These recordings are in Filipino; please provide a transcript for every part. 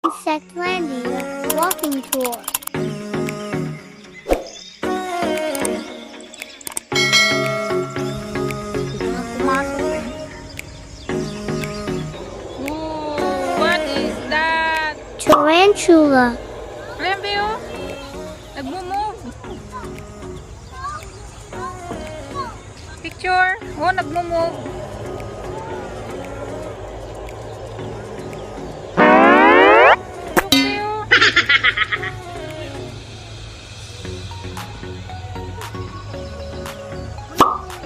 Insectlandia walking tour. What is that? Tarantula. Ayan ba yun? Nagmo-move. Picture. Oh, nagmo-move. Look yun.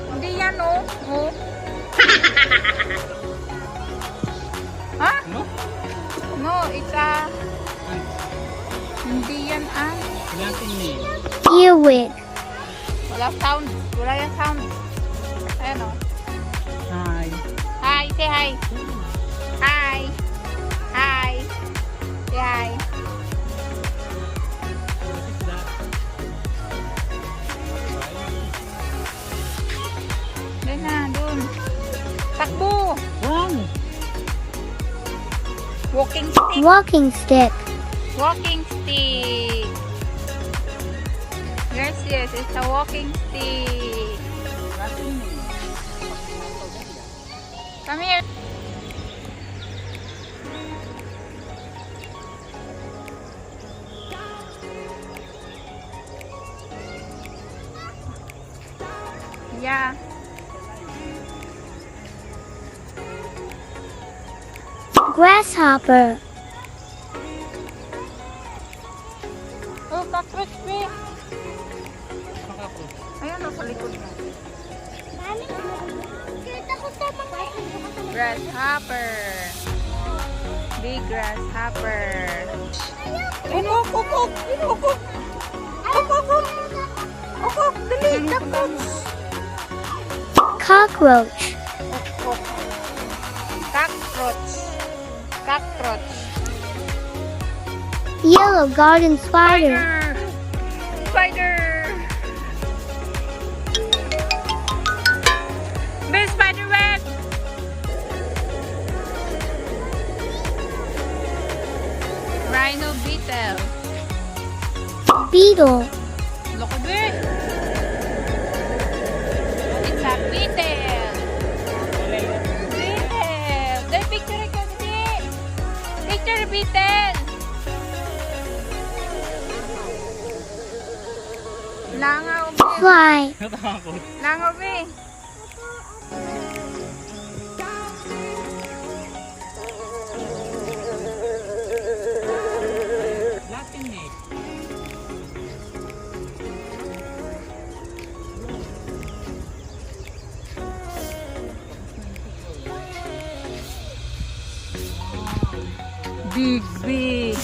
Hindi yan, oh. Oh. Ha? No, it's a... Hindi yan, ah. Earwig. Wala sound. Wala yung sound. Ayan, oh. Hi. Hi, say hi. Hi. Hi. Say hi. Doon na, doon. Takbo. Run. Walking stick. Walking stick. Walking stick. Yes, yes, it's a walking stick. Come here. Yeah. Grasshopper. Oh, cockroach, be. Ayan, nasa likod mo. Grasshopper. Big grasshopper. Ukok, ukok, ukok. Ukok, ukok. Ukok, dali, cockroach. Cockroach. Ukok. Cockroach. Cockroach. Yellow garden spider. Spider. Big spider web. Rhino beetle. Beetle. Look at it. It's a beetle. Beetle. The picture ko hindi. Picture beetle. Langaw be. Fly. Natakot. Langaw be. Latin eh. Big, big.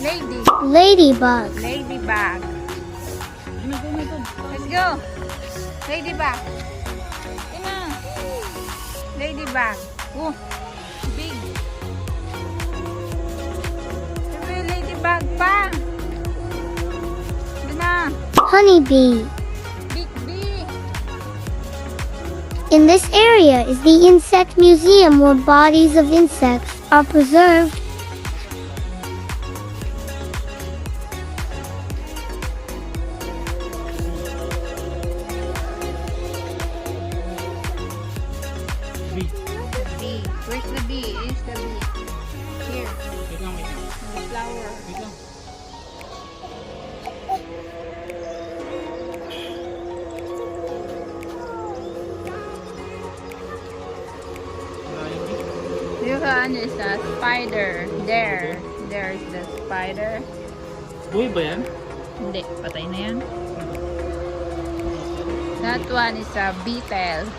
Lady. Ladybug. Ladybug. Let's go. Ladybug. Ina. Ladybug. Oh, big. Sabi ladybug pa. Ina. Honeybee. Big bee. In this area is the insect museum where bodies of insects are preserved. Bee. Bee. Where's the bee? Is the bee? Here. Wait lang, wait lang. The flower. Wait lang. Wala yung bee. This one is a spider. There. There's the spider. Buhay ba yan? Hindi. Patay na yan. That one is a beetle.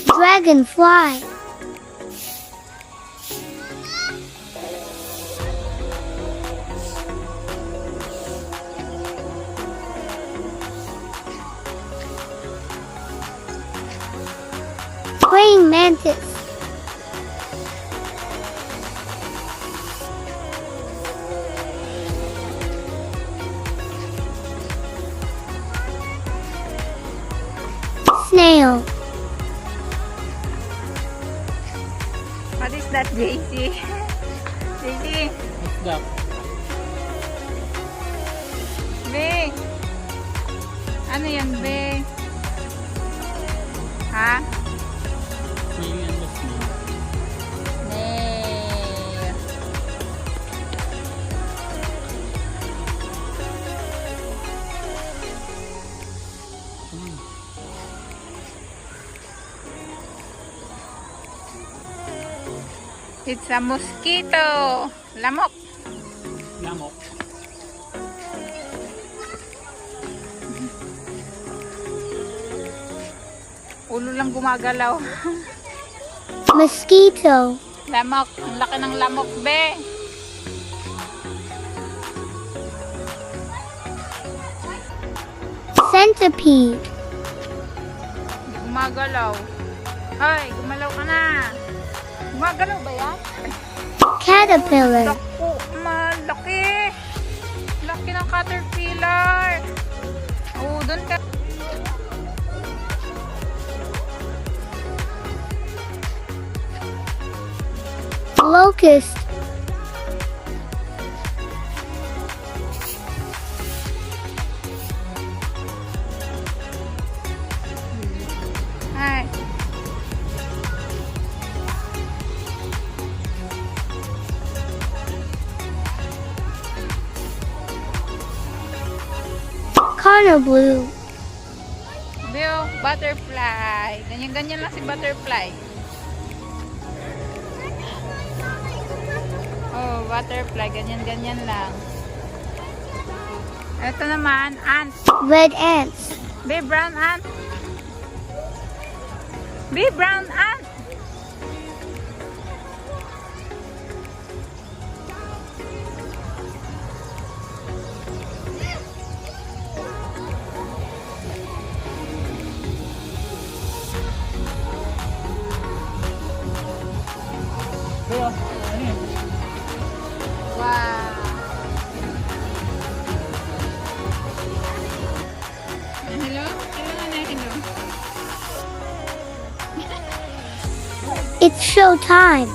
Dragonfly. Praying mantis. snail. that, JC? JC? What's that? Be? Ano yan, Be? Ha? Maybe I'm just me. Nee. It's a mosquito. Lamok. Lamok. Ulo lang gumagalaw. Mosquito. Lamok. Ang laki ng lamok, Be. Centipede. Hindi gumagalaw. Hoy, gumalaw ka na. Gumagalaw ba yan? Caterpillar. Naku, malaki. Laki ng caterpillar. Oh, doon ka. Locust. Ay. Corner blue. Bio, butterfly. Ganyan-ganyan lang si butterfly. Oh, butterfly. Ganyan-ganyan lang. Ito naman, ant. Red ants. Be, brown ant. Be, brown ant. Pero, ano yun? Wow. Hello? Kailangan na hello. It's showtime.